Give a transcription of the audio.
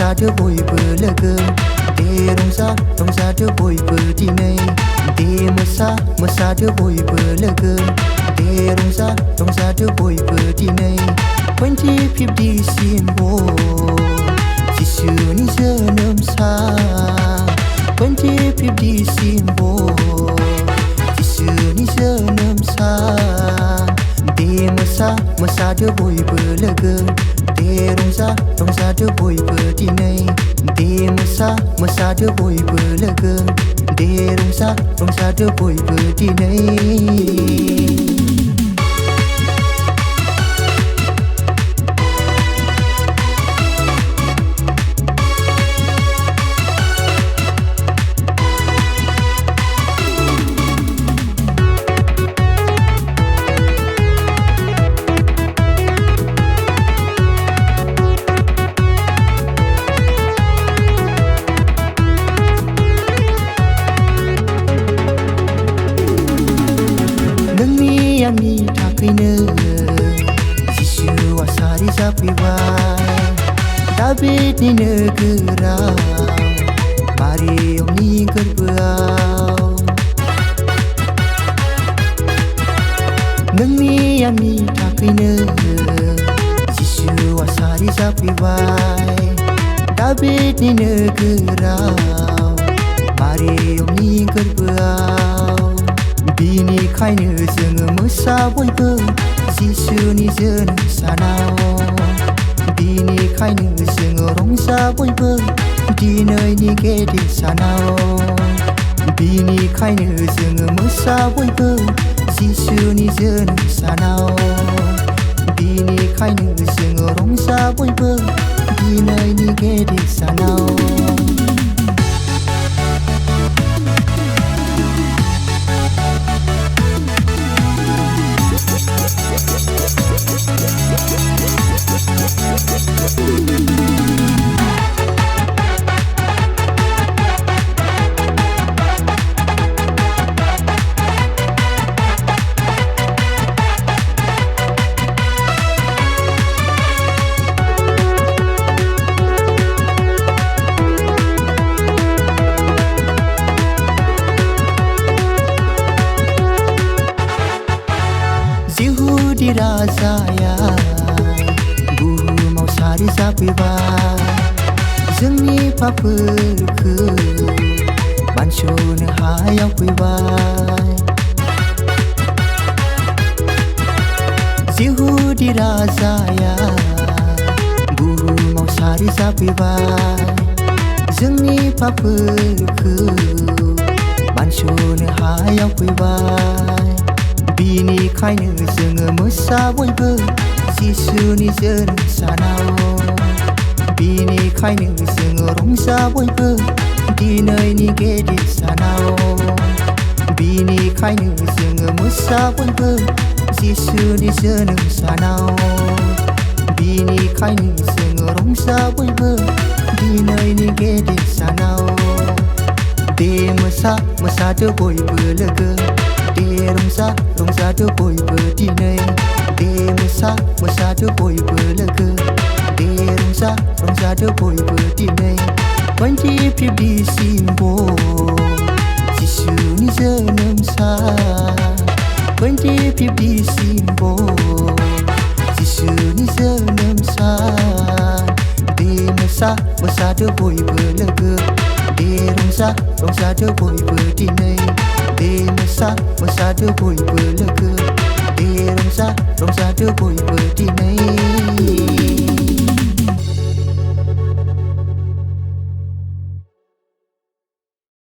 मोसादो बयबो लोगो दे रंजादो बयबो दिनै दे मोसादो बयबो लोगो दे रंजादो बयबो दिनै 25 December जिसुनि जोनोम सान 25 December जिसुनि जोनोम सान दे मोसादो बयबो लोगो दे रंजादो बयबो दिनै दे मोसादो बयबो लोगो दे रंजादो बयबो दिनै आंनि थाखायनो जिसुआ सारि जाफैबाय दाबिदनि नोगोराव मारियामनि गोरबोआव नोंनि आंनि थाखायनो जिसुआ सारि जाफैबाय दाबिदनि नोगोराव मारियामनि गोरबोआव बिनिखायनो जोङो मोसा बयबो जिसुनि जोनोम सानाव बिनिखायनो जोङो रंजा बयबो दिनैनि गेदेर सानाव बिनिखायनो जोङो मोसा बयबो जिसुनि जोनोम सानाव बिनिखायनो जोङो रंजा बयबो दिनैनि गेदेर सानाव जिहुदि राजाया बुहुमाव सारि जाफैबाय जोंनि पापफोरखौ मानस'नो हायाव फैबाय जिहुदि राजाया बुहुमाव सारि जाफैबाय जोंनि पापफोरखौ मानस'नो हायाव फैबाय बिनिखायनो जोङो मोसा बयबो जिसुनि जोनोम सानाव बिनिखायनो जोङो रंजा बयबो दिनैनि गेदेर सानाव बिनिखायनो जोङो मोसा बयबो जिसुनि जोनोम सानाव बिनिखायनो जोङो रंजा बयबो दिनैनि गेदेर सानाव दे मोसादो बयबो लोगो दे रंजादो बयबो दिनै दे मोसादो बयबो लोगो दे रंजादो बयबो दिनै 25 December जिसुनि जोनोम सान 25 December जिसुनि जोनोम सान दे मोसादो बयबो लोगो दे रंजादो बयबो दिनै दे मोसादो बयबो लोगो दे रंजादो बयबो दिनै